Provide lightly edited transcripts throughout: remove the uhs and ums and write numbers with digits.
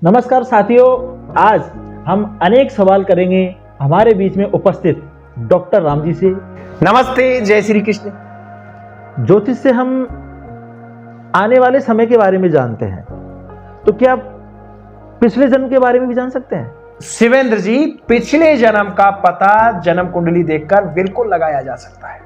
नमस्कार साथियों, आज हम अनेक सवाल करेंगे हमारे बीच में उपस्थित डॉक्टर राम जी से। नमस्ते, जय श्री कृष्ण। ज्योतिष से हम आने वाले समय के बारे में जानते हैं, तो क्या आप पिछले जन्म के बारे में भी जान सकते हैं? शिवेंद्र जी, पिछले जन्म का पता जन्म कुंडली देखकर बिल्कुल लगाया जा सकता है।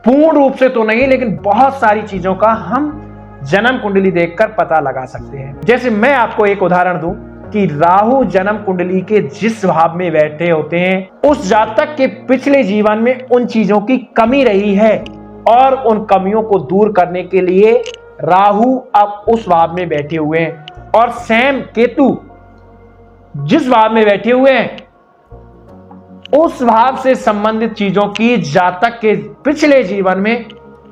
पूर्ण रूप से तो नहीं, लेकिन बहुत सारी चीजों का हम जन्म कुंडली देखकर पता लगा सकते हैं। जैसे मैं आपको एक उदाहरण दूं कि राहु जन्म कुंडली के जिस भाव में बैठे होते हैं, उस जातक के पिछले जीवन में उन चीजों की कमी रही है और उन कमियों को दूर करने के लिए राहु अब उस भाव में बैठे हुए हैं। और सेम केतु जिस भाव में बैठे हुए हैं, उस भाव से संबंधित चीजों की जातक के पिछले जीवन में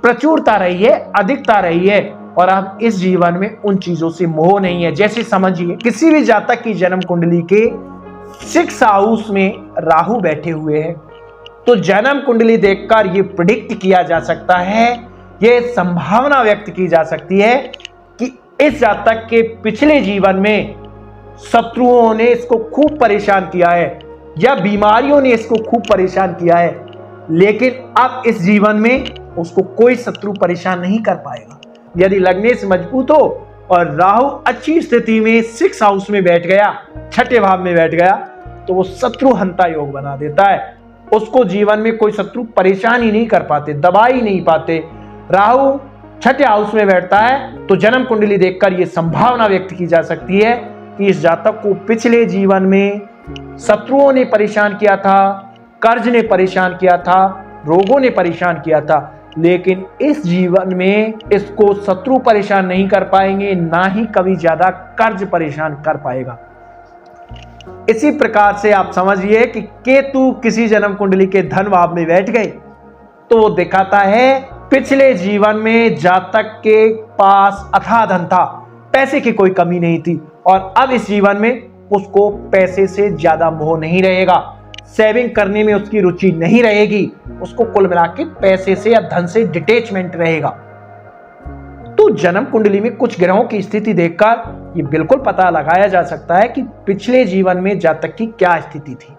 प्रचुरता रही है, अधिकता रही है, और अब इस जीवन में उन चीजों से मोह नहीं है। जैसे समझिए, किसी भी जातक की जन्म कुंडली के 6th हाउस में राहु बैठे हुए हैं, तो जन्म कुंडली देखकर यह प्रिडिक्ट किया जा सकता है, यह संभावना व्यक्त की जा सकती है कि इस जातक के पिछले जीवन में शत्रुओं ने इसको खूब परेशान किया है या बीमारियों ने इसको खूब परेशान किया है, लेकिन अब इस जीवन में उसको कोई शत्रु परेशान नहीं कर पाएगा। यदि लग्नेश मजबूत हो और राहु अच्छी स्थिति में 6th हाउस में बैठ गया, 6ठे भाव में बैठ गया, तो वो शत्रु हंता योग बना देता है। उसको जीवन में कोई शत्रु परेशान ही नहीं कर पाते, दबा ही नहीं पाते। राहु 6ठे हाउस में बैठता है तो जन्म कुंडली देखकर यह संभावना व्यक्त की जा सकती है कि इस जातक को पिछले जीवन में शत्रुओं ने परेशान किया था, कर्ज ने परेशान किया था, रोगों ने परेशान किया था, लेकिन इस जीवन में इसको शत्रु परेशान नहीं कर पाएंगे, ना ही कभी ज्यादा कर्ज परेशान कर पाएगा। इसी प्रकार से आप समझिए कि केतु किसी जन्म कुंडली के धन भाव में बैठ गए तो वो दिखाता है पिछले जीवन में जातक के पास अथाह धन था, पैसे की कोई कमी नहीं थी, और अब इस जीवन में उसको पैसे से ज्यादा मोह नहीं रहेगा, सेविंग करने में उसकी रुचि नहीं रहेगी, उसको कुल मिला के पैसे से या धन से डिटैचमेंट रहेगा। तो जन्म कुंडली में कुछ ग्रहों की स्थिति देखकर ये बिल्कुल पता लगाया जा सकता है कि पिछले जीवन में जातक की क्या स्थिति थी।